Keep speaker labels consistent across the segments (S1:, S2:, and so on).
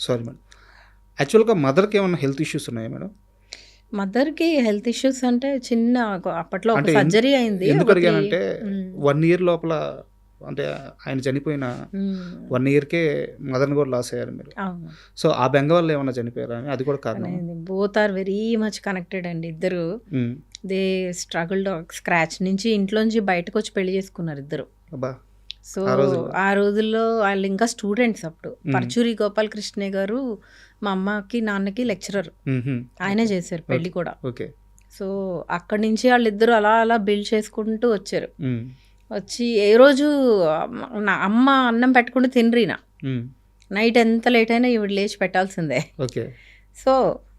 S1: Sorry madam. యాక్చువల్‌గా మదర్‌కి ఏమన్నా హెల్త్ ఇష్యూస్ ఉన్నాయా మేడం?
S2: మదర్‌కి హెల్త్ ఇష్యూస్ అంటే చిన్న అప్పట్లో ఒక
S1: అంటే
S2: సర్జరీ అయింది.
S1: ఎందుకు
S2: ఒక 3
S1: అడిగానంటే
S2: హ్మ్.
S1: 1 ఇయర్ లోపల అంటే ఆయన చనిపోయిన
S2: హ్మ్.
S1: 1 ఇయర్‌కే మదర్‌ని కూడా లాస్ అయ్యారు మీరు.
S2: అవును.
S1: సో, ఆ బెంగ వల్ల ఏమన్నా చనిపోయారా అని అది కూడా కారణమా?
S2: అనేది both are very much connected అండి ఇద్దరు.
S1: హ్మ్.
S2: దే స్ట్రగుల్డ్ స్క్రాచ్ నుంచి ఇంట్లోంచి బయటకొచ్చి పెళ్లి చేసుకున్నారు ఇద్దరు.
S1: అబ్బా!
S2: సో,
S1: ఆ రోజుల్లో.
S2: ఆ రోజుల్లో వాళ్ళు ఇంకా స్టూడెంట్స్ అప్పుడు.
S1: హ్మ్.
S2: పర్చూరి గోపాలకృష్ణయ్య గారు మా అమ్మకి, నాన్నకి లెక్చరర్.
S1: హుహు.
S2: ఆయనే
S1: ఓకే.
S2: చేశారు పెళ్లి
S1: ఓకే.
S2: కూడా.
S1: ఓకే.
S2: సో, అక్కడి నుంచి వాళ్ళిద్దరూ అలా అలా బిల్డ్ చేసుకుంటూ వచ్చారు.
S1: హ్మ్.
S2: వచ్చి ఏ రోజు నా అమ్మ అన్నం పెట్టకుండా తినరీన.
S1: హ్మ్.
S2: నైట్ ఎంత లేట్ అయినా ఈవిడ లేచి పెట్టాల్సిందే.
S1: ఓకే.
S2: సో,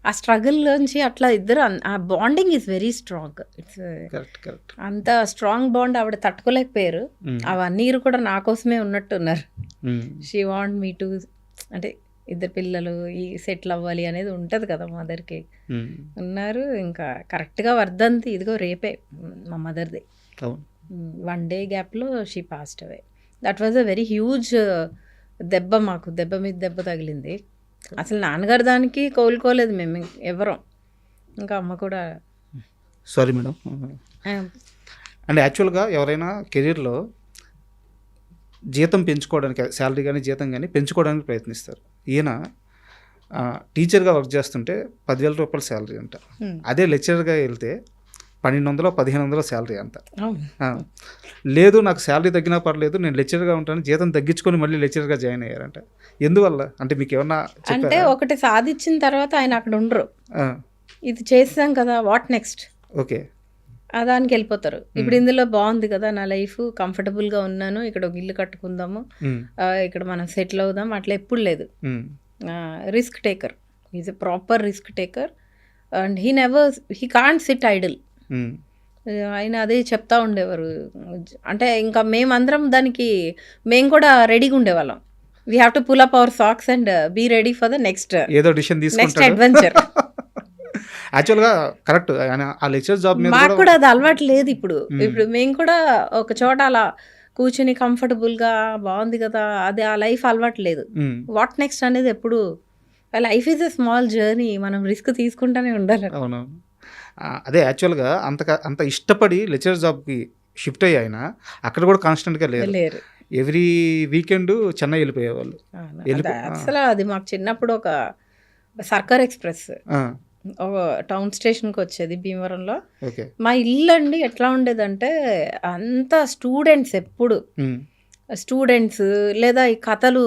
S2: ఆ స్ట్రగుల్‌లోంచి అట్లా ఇద్దరు ఆ bonding is very strong. It's
S1: correct. Correct.
S2: అంత స్ట్రాంగ్ బాండ్ ఆవిడ తట్టుకోలేకపోయారు.
S1: హ్మ్.
S2: ఆ 1 ఇయర్ కూడా నా కోసమే ఉన్నట్టున్నారు.
S1: హ్మ్.
S2: షీ వాంట్ మీ టు అంటే ఇద్దరు పిల్లలు ఈ సెటిల్ అవ్వాలి అనేది ఉంటది కదా మదర్‌కి.
S1: హ్మ్.
S2: ఉన్నారు. ఇంకా కరెక్ట్‌గా వర్ధంతి ఇదిగో రేపే మా మదర్‌ది.
S1: అవును.
S2: 1 డే గ్యాప్‌లో she passed away. That was a very huge దెబ్బ మాకు. దెబ్బ మీద దెబ్బ తగిలింది. అసలు నాన్నగారు దానికి కోలుకోలేదు మేము ఎవరం. ఇంకా అమ్మ కూడా
S1: సారీ మేడం.
S2: ఆహ్,
S1: అంటే యాక్చువల్‌గా ఎవరైనా కెరియర్‌లో జీతం పెంచుకోవడానికి శాలరీ గాని, జీతం గాని పెంచుకోవడానికి ప్రయత్నిస్తారు. ఈయన టీచర్‌గా వర్క్ చేస్తుంటే రూ. 10,000 శాలరీ అంట.
S2: హ్మ్.
S1: అదే లెక్చరర్‌గా ఎళ్తే 1200, 1500 శాలరీ అంట.
S2: అవును.
S1: ఆ! లేదు నాకు శాలరీ తగ్గినా పర్లేదు. నేను లెక్చరర్‌గా ఉంటాను. జీతం తగ్గించుకొని మళ్ళీ లెక్చరర్‌గా జాయిన్ అయ్యారంట. ఎందువల్ల? అంటే మీకేమన్నా
S2: అంటే
S1: చెప్పారా?
S2: ఒకటి సాధిచ్చిన తర్వాత ఆయన అక్కడ ఉండరు.
S1: ఆ!
S2: ఇది చేసేసాం కదా! What next?
S1: ఓకే.
S2: దానికెళ్ళిపోతారు. ఇప్పుడు
S1: హ్మ్.
S2: ఇందులో బావుంది కదా! నా లైఫ్ కంఫర్టబుల్‌గా ఉన్నాను. ఇక్కడ ఒక ఇల్లు కట్టుకుందాము.
S1: హ్మ్.
S2: ఇక్కడ మనం సెటిల్ అవుదాం అట్లా ఎప్పుడు లేదు.
S1: హ్మ్.
S2: Risk taker. He is a proper risk taker and he can't sit idle.
S1: హ్మ్.
S2: ఆయన అదే చెప్తా ఉండేవారు. అంటే ఇంకా మేమందరం దానికి మేము కూడా రెడీగా ఉండేవాళ్ళం. We have to pull up our socks and be ready for the next
S1: ఏదో డిసిషన్
S2: నెక్స్ట్
S1: తీసుకుంటాడు.
S2: అడ్వెంచర్.
S1: యాక్చువల్‌గా కరెక్ట్. ఆయన ఆ లెక్చరర్ జాబ్ మీద
S2: మాకు
S1: కూడా
S2: కూడా అది అలవాటు లేదు ఇప్పుడు.
S1: హ్మ్.
S2: ఇప్పుడు మేము కూడా ఒక చోట అలా కూర్చొని కంఫర్టబుల్‌గా బావుంది కదా! అది ఆ లైఫ్ అలవాటు లేదు.
S1: హ్మ్.
S2: వాట్ నెక్స్ట్ అనేది ఎప్పుడు life is a small journey. మనం రిస్క్ తీసుకుంటూనే ఉండాలి.
S1: అవునవును. అదే యాక్చువల్‌గా అంత ఇష్టపడి లెక్చరర్ జాబ్‌కి షిఫ్ట్ అయ్యి ఆయన అక్కడ కూడా కాన్స్టెంట్‌గా లేరు.
S2: లేరు.
S1: ఎవ్రీ వీకెండ్ చెన్నై ఎళ్ళిపోయేవాళ్ళు.
S2: అవును.
S1: ఆ!
S2: అది మాకు చిన్నప్పుడు ఒక సర్కార్ ఎక్స్‌ప్రెస్
S1: ఆ!
S2: టౌన్ స్టేషన్‌కొచ్చేది భీమవరంలో.
S1: ఓకే.
S2: మా ఇల్లండి ఎట్లా ఉండేదంటే అంతా స్టూడెంట్స్ ఎప్పుడు.
S1: హ్మ్.
S2: స్టూడెంట్స్ లేదా ఈ కథలు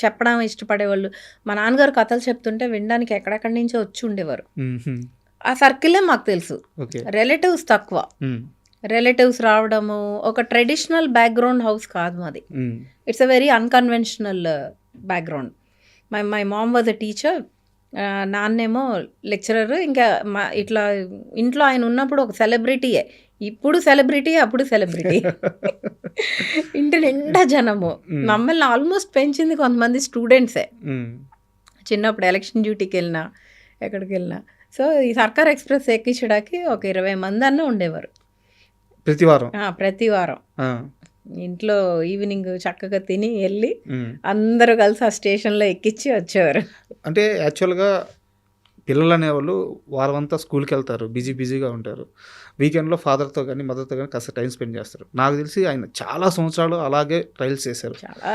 S2: చెప్పడం ఇష్టపడేవాళ్ళు. మా నాన్నగారు కథలు చెప్తుంటే వినడానికి ఎక్కడెక్కడి నుంచో వచ్చి ఉండేవారు.
S1: హుహు.
S2: ఆ సర్కిలే మాకు తెలుసు.
S1: ఓకే.
S2: రిలేటివ్స్ తక్కువ.
S1: హ్మ్.
S2: రిలేటివ్స్ రావడము, ఒక ట్రెడిషనల్ బ్యాక్‌గ్రౌండ్ హౌస్ కాదు మాది.
S1: Hmm.
S2: It's a very unconventional background. My mom was a teacher. నాన్నేమో లెక్చరర్. ఇంకా ఇట్లా ఇంట్లో ఆయన ఉన్నప్పుడు ఒక సెలబ్రిటీయే. ఇప్పుడు సెలబ్రిటీ, అప్పుడు సెలబ్రిటీ. ఇంటి నిండా జనము.
S1: హ్మ్.
S2: మమ్మల్ని ఆల్మోస్ట్ పెంచింది కొంతమంది స్టూడెంట్సే.
S1: హ్మ్.
S2: చిన్నప్పుడు ఎలక్షన్ డ్యూటీకెళ్ళినా, ఎక్కడికెళ్ళినా. సో, ఈ సర్కార్ ఎక్స్‌ప్రెస్ ఎక్కించడానికి ఒక 20 మందన్నా ఉండేవారు.
S1: ప్రతి వారం.
S2: ప్రతి వారం.
S1: ఆ!
S2: ఇంట్లో ఈవినింగ్ చక్కగా తిని ఎళ్లి
S1: హ్మ్.
S2: అందరూ కలిసి ఆ స్టేషన్‌లో ఎక్కిచ్చి వచ్చేవారు.
S1: అంటే యాక్చువల్‌గా పిల్లలనేవాళ్ళు వారమంతా స్కూల్‌కెళ్తారు. బిజీగా ఉంటారు. వీకెండ్‌లో ఫాదర్‌తో గాని, మదర్‌తో గాని కాస్త టైమ్ స్పెండ్ చేస్తారు. నాకు తెలిసి ఆయన చాలా సంవత్సరాలు అలాగే ట్రైల్స్ చేశారు.
S2: చాలా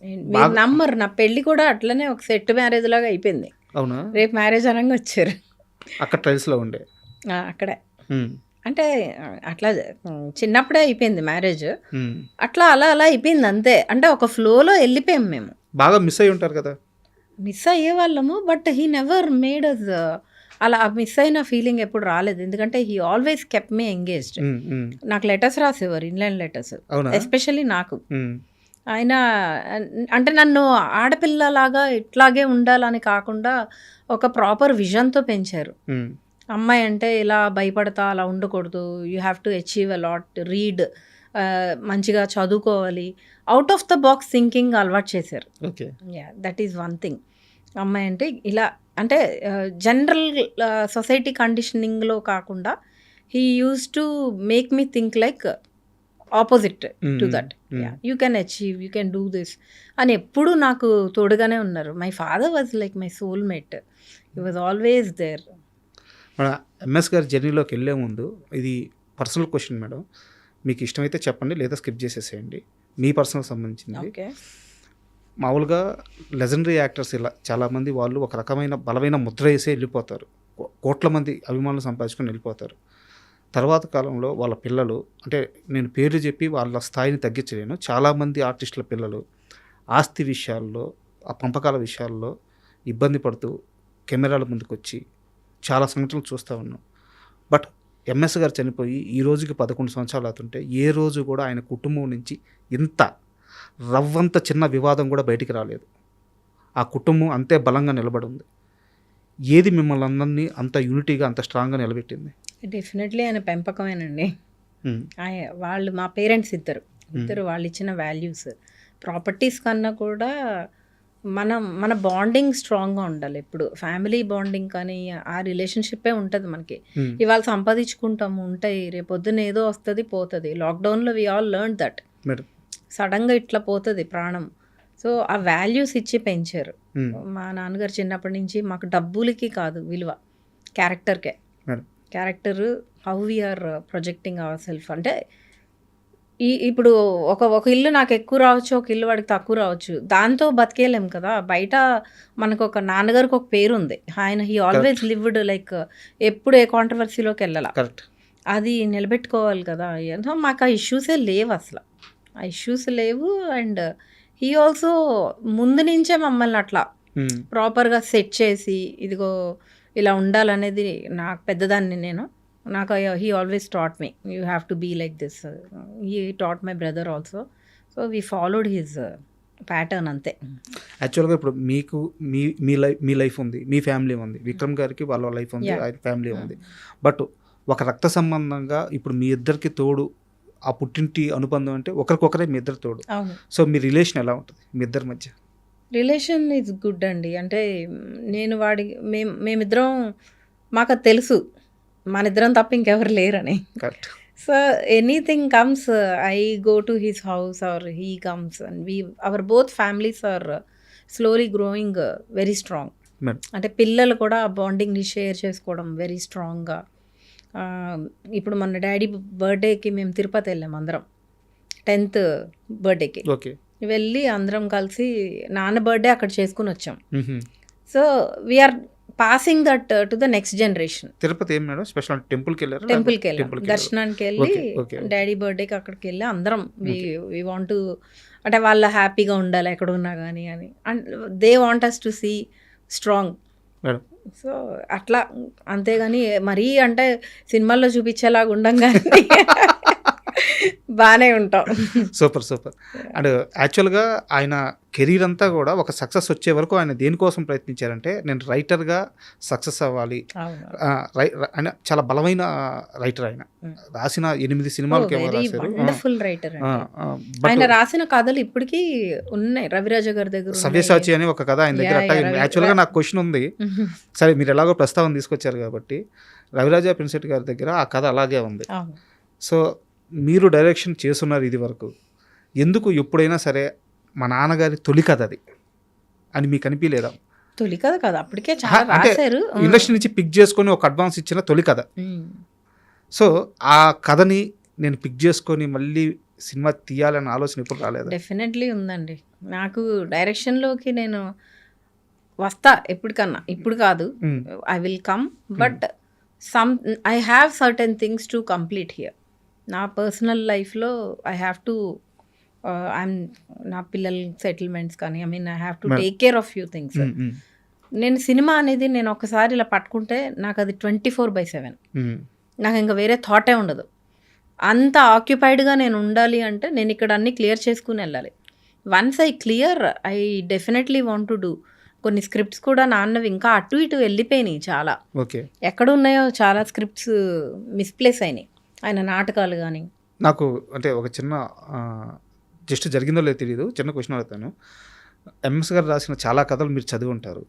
S2: మీరు
S1: బాగా
S2: నమ్మరు. నా పెళ్లి కూడా అట్లనే ఒక సెట్ మ్యారేజ్‌లాగా అయిపోయింది.
S1: అవునా?
S2: రేపు మ్యారేజ్ అనంగా వచ్చారు.
S1: అక్కడ ట్రైల్స్‌లో ఉండే.
S2: అక్కడే.
S1: హ్మ్.
S2: అంటే అట్లా చిన్నప్పుడే అయిపోయింది మ్యారేజ్.
S1: హ్మ్.
S2: అట్లా అలా అలా అయిపోయింది అంతే. అంటే ఒక ఫ్లోలో ఎళ్ళిపోయాం మేము.
S1: బాగా మిస్ అయ్యి ఉంటారు కదా!
S2: మిస్ అయ్యేవాళ్ళము. But he never made us అలా మిస్ అయిన ఫీలింగ్ ఎప్పుడు రాలేదు. ఎందుకంటే he always kept me engaged.
S1: Hmm. Hmm.
S2: నాకు లెటర్స్ రాసేవారు. Inline letters.
S1: అవునా?
S2: ఎస్పెషల్లీ నాకు.
S1: హ్మ్.
S2: ఆయన అంటే నన్ను ఆడపిల్లలాగా ఇట్లాగే ఉండాలని కాకుండా ఒక ప్రాపర్ విజన్‌తో పెంచారు.
S1: హ్మ్.
S2: అమ్మాయి అంటే ఇలా భయపడతా అలా ఉండకూడదు. You have to achieve a lot. Read మంచిగా చదువుకోవాలి. Out of the box thinking అలవాటు చేశారు.
S1: Okay.
S2: That is one thing. అమ్మాయి అంటే ఇలా అంటే జనరల్ సొసైటీ కండిషనింగ్‌లో కాకుండా he used to make me think like opposite to that. You can achieve, you can do this అని ఎప్పుడు నాకు తోడుగానే ఉన్నారు. My father was like my soulmate, he was always there.
S1: మన ఎంఎస్ గారి జర్నీలోకి వెళ్ళే ముందు ఇది పర్సనల్ క్వశ్చన్ మేడం, మీకు ఇష్టమైతే చెప్పండి లేదా స్కిప్ చేసేసేయండి, మీ పర్సనల్ సంబంధించింది.
S2: ఓకే.
S1: మామూలుగా లెజెండరీ యాక్టర్స్ ఇలా చాలామంది వాళ్ళు ఒక రకమైన బలమైన ముద్ర వేసే వెళ్ళిపోతారు, కోట్ల మంది అభిమానులు సంపాదించుకొని వెళ్ళిపోతారు. తర్వాత కాలంలో వాళ్ళ పిల్లలు, అంటే నేను పేర్లు చెప్పి వాళ్ళ స్థాయిని తగ్గించలేను, చాలామంది ఆర్టిస్టుల పిల్లలు ఆస్తి విషయాల్లో, ఆ పంపకాల విషయాల్లో ఇబ్బంది పడుతూ కెమెరాల ముందుకు వచ్చి చాలా సంఘటనలు చూస్తూ ఉన్నాం. బట్ ఎంఎస్ గారు చనిపోయి ఈ రోజుకి 11 సంవత్సరాలు అవుతుంటే ఏ రోజు కూడా ఆయన కుటుంబం నుంచి ఇంత రవ్వంత చిన్న వివాదం కూడా బయటికి రాలేదు. ఆ కుటుంబం అంతే బలంగా నిలబడి ఉంది. ఏది మిమ్మల్ని అందరినీ అంత యూనిటీగా అంత స్ట్రాంగ్గా నిలబెట్టింది?
S2: డెఫినెట్లీ ఆయన పెంపకమేనండి. వాళ్ళు మా పేరెంట్స్ ఇద్దరు వాళ్ళు ఇచ్చిన వాల్యూస్, ప్రాపర్టీస్ కన్నా కూడా మన బాండింగ్ స్ట్రాంగ్గా ఉండాలి. ఎప్పుడు ఫ్యామిలీ బాండింగ్ కానీ ఆ రిలేషన్షిప్పే ఉంటుంది మనకి. ఇవాళ సంపాదించుకుంటాము, ఉంటాయి, రేపొద్దున ఏదో వస్తుంది పోతుంది. లాక్డౌన్లో వి ఆల్ లెర్న్ దట్. సడన్గా ఇట్లా పోతుంది ప్రాణం. సో ఆ వాల్యూస్ ఇచ్చి పెంచారు. మా నాన్నగారు చిన్నప్పటి నుంచి మాకు డబ్బులకి కాదు విలువ, క్యారెక్టర్కే. Character, how we are projecting our self. అంటే ఇప్పుడు ఒక ఇల్లు నాకు ఎక్కువ రావచ్చు, ఒక ఇల్లు వాడికి తక్కువ రావచ్చు, దాంతో బతికేయలేం కదా. బయట మనకు ఒక నాన్నగారికి ఒక పేరు ఉంది, ఆయన హీ ఆల్వేస్ లివ్డ్ లైక్ ఎప్పుడు ఏ కాంట్రవర్సీలోకి వెళ్ళాల, అది నిలబెట్టుకోవాలి కదా. ఎంతో మాకు ఆ ఇష్యూసే లేవు అసలు, ఆ ఇష్యూస్ లేవు. అండ్ హీ ఆల్సో ముందు నుంచే మమ్మల్ని అట్లా ప్రాపర్గా సెట్ చేసి, ఇదిగో ఇలా ఉండాలనేది, నాకు పెద్దదాన్ని నేను, నాకు he always taught me you have to be like this. He taught my brother also. So we followed his pattern అంతే.
S1: యాక్చువల్గా ఇప్పుడు మీకు మీ లైఫ్ ఉంది, మీ ఫ్యామిలీ ఉంది, విక్రమ్ గారికి వాళ్ళ లైఫ్ ఉంది, ఆయన ఫ్యామిలీ ఉంది. బట్ ఒక రక్త సంబంధంగా ఇప్పుడు మీ ఇద్దరికి తోడు ఆ పుట్టింటి అనుబంధం అంటే ఒకరికొకరే మీ ఇద్దరు తోడు. సో మీ రిలేషన్ ఎలా ఉంటుంది మీ ఇద్దరి మధ్య?
S2: రిలేషన్ ఈజ్ గుడ్ అండి. అంటే నేను మేమిద్దరం, మాకు తెలుసు మన ఇద్దరం తప్ప ఇంకెవరు లేరని.
S1: Correct.
S2: So anything comes, I go to his house or he comes and our both families are slowly growing very strong. అంటే పిల్లలు కూడా ఆ బాండింగ్ని షేర్ చేసుకోవడం వెరీ స్ట్రాంగ్గా. ఇప్పుడు మన డాడీ బర్త్డేకి మేము తిరుపతి వెళ్ళాం అందరం, 10th బర్త్డేకి.
S1: ఓకే.
S2: వెళ్ళి అందరం కలిసి నాన్న బర్త్డే అక్కడ చేసుకుని వచ్చాం. So we are passing that to the next generation.
S1: Tirupati ఏం మేడం స్పెషల్? టెంపుల్కి వెళ్ళారు?
S2: టెంపుల్కి వెళ్ళాం, దర్శనానికి వెళ్ళి డాడీ బర్త్డేకి అక్కడికి వెళ్ళి అందరం వి వాంట్ టు, అంటే వాళ్ళ హ్యాపీగా ఉండాలి ఎక్కడ ఉన్నా కానీ అని, and they want us to see strong. So అట్లా, అంతేగాని మరీ అంటే సినిమాల్లో చూపించేలాగా ఉండం కానీ బాగానే ఉంటాం.
S1: Super super. అండ్ యాక్చువల్గా ఆయన కెరీర్ అంతా కూడా ఒక సక్సెస్ వచ్చే వరకు ఆయన దేనికోసం ప్రయత్నించారంటే, నేను రైటర్గా సక్సెస్ అవ్వాలి. ఆయన చాలా బలమైన రైటర్, ఆయన రాసిన 8 సినిమాలకి
S2: వండర్ఫుల్ రైటర్. ఆయన రాసిన కథలు ఇప్పటికీ ఉన్నాయి రవిరాజ గారి దగ్గర.
S1: సవ్యసాచి అని ఒక కథ ఆయన దగ్గర. యాక్చువల్గా నాకు క్వశ్చన్ ఉంది, సరే మీరు ఎలాగో ప్రస్తావన తీసుకొచ్చారు కాబట్టి, రవిరాజ ప్రిన్సెట్ గారి దగ్గర ఆ కథ అలాగే ఉంది. సో మీరు డైరెక్షన్ చేస్తున్నారు ఇది వరకు, ఎందుకు ఎప్పుడైనా సరే మా నాన్నగారి తొలి కథ అది అని మీకు అనిపించలేదా?
S2: తొలి కథ కదా, అప్పటికే చాలా రాశారు.
S1: ఇండస్ట్రీ నుంచి పిక్ చేసుకొని ఒక అడ్వాన్స్ ఇచ్చిన తొలి కథ. సో ఆ కథని నేను పిక్ చేసుకొని మళ్ళీ సినిమా తీయాలన్న ఆలోచన ఇప్పుడు రాలేదు?
S2: డెఫినెట్లీ ఉందండి. నాకు డైరెక్షన్లోకి నేను వస్తా ఎప్పటికన్నా, ఇప్పుడు కాదు, I will come, but I have certain things to complete here. నా పర్సనల్ లైఫ్లో ఐ హ్యావ్ టు, నా పిల్లల సెటిల్మెంట్స్ కానీ, I mean I have to take care of few things. నేను సినిమా అనేది నేను ఒకసారి ఇలా పట్టుకుంటే నాకు అది 24/7, నాకు ఇంకా వేరే థాటే ఉండదు. అంత ఆక్యుపైడ్గా నేను ఉండాలి అంటే నేను ఇక్కడ అన్నీ క్లియర్ చేసుకుని వెళ్ళాలి. Once I clear, I definitely want to do. కొన్ని స్క్రిప్ట్స్ కూడా నాన్నవి ఇంకా అటు ఇటు వెళ్ళిపోయినాయి చాలా. ఎక్కడ ఉన్నాయో చాలా స్క్రిప్ట్స్ మిస్ప్లేస్ అయినాయి, ఆయన నాటకాలు కానీ.
S1: నాకు అంటే ఒక చిన్న జస్ట్ జరిగిందో లేదో తెలియదు, చిన్న క్వశ్చన్ అడుగుతాను. ఎంఎస్ గారు రాసిన చాలా కథలు మీరు చదివి ఉంటారు,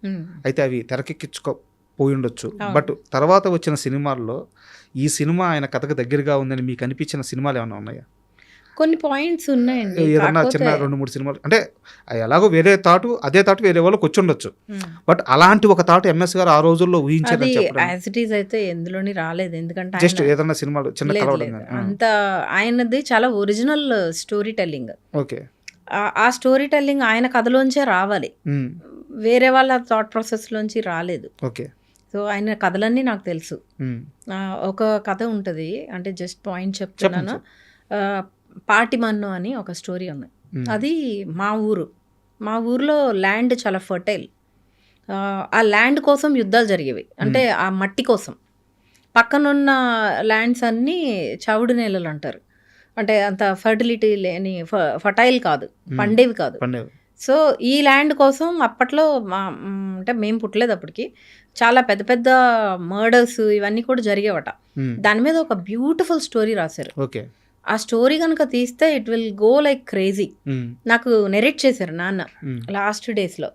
S1: అయితే అవి తెరకెక్కించుకోపోయి ఉండొచ్చు. బట్ తర్వాత వచ్చిన సినిమాల్లో ఈ సినిమా ఆయన కథకు దగ్గరగా ఉందని మీకు అనిపించిన సినిమాలు ఏమైనా ఉన్నాయా?
S2: కొన్ని పాయింట్స్ ఉన్నాయండి.
S1: ఏదన్నా చిన్న 2-3 సినిమాలు అంటే ఎలాగో వేరే థాట్ అదే థాట్ వేరే వాళ్ళకి వచ్చి ఉండొచ్చు. బట్ అలాంటి ఒక థాట్ ఎంఎస్ గారు ఆ రోజుల్లో
S2: అది
S1: ఊహించారని చెప్పడం
S2: యాజ్ ఇట్ ఈజ్ అయితే ఎందులోని రాలేదు. ఎందుకంటే
S1: జస్ట్ ఏదన్నా సినిమాలు చిన్న
S2: లేదు
S1: కలవడం
S2: లేదు
S1: కానీ.
S2: అంత ఆయనది చాలా ఒరిజినల్ స్టోరీ టెల్లింగ్.
S1: ఓకే.
S2: ఆ స్టోరీ టెల్లింగ్ ఆయన కథలోంచే రావాలి,
S1: ఉమ్,
S2: వేరే వాళ్ళ థాట్ ప్రాసెస్లోంచి రాలేదు.
S1: ఓకే.
S2: సో ఆయన కథలన్నీ నాకు తెలుసు.
S1: ఉమ్,
S2: ఒక కథ ఉంటుంది, అంటే జస్ట్ పాయింట్ చెప్తున్నాను. పాటిమన్ను అని ఒక స్టోరీ ఉంది.
S1: ఉమ్,
S2: అది మా ఊర్లో ల్యాండ్ చాలా ఫర్టైల్. ఆ ల్యాండ్ కోసం యుద్ధాలు జరిగేవి, అంటే ఆ మట్టి కోసం. పక్కనున్న ల్యాండ్స్ అన్నీ చవుడు నేలలు అంటారు, అంటే అంత ఫర్టిలిటీ లేని ఫర్టైల్ కాదు, పండేవి కాదు.
S1: పండేవి.
S2: సో ఈ ల్యాండ్ కోసం అప్పట్లో అంటే మేము పుట్టలేదు అప్పటికి, చాలా పెద్ద పెద్ద మర్డర్స్ ఇవన్నీ కూడా జరిగేవట.
S1: ఉమ్,
S2: దాని మీద ఒక బ్యూటిఫుల్ స్టోరీ రాశారు.
S1: ఓకే.
S2: ఆ స్టోరీ కనుక తీస్తే it will go like crazy.
S1: Um,
S2: నాకు నెరేట్ చేశారు నాన్న
S1: ఉమ్,
S2: లాస్ట్ డేస్లో.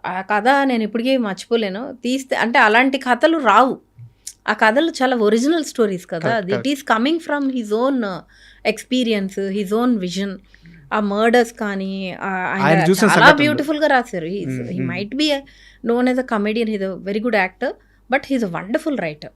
S2: ఆ కథ నేను ఇప్పటికీ మర్చిపోలేను. తీస్తే అంటే అలాంటి కథలు రావు, ఆ కథలు చాలా ఒరిజినల్ స్టోరీస్ కదా.
S1: Correct,
S2: it is coming from his own experience, his own vision. ఆ మర్డర్స్ కానీ
S1: ఆయన
S2: ఆయన
S1: చూసిన
S2: చాలా
S1: సంఘటనలు.
S2: బ్యూటిఫుల్గా రాశారు. He might be known as a comedian, he's a very good actor, but he's a wonderful writer.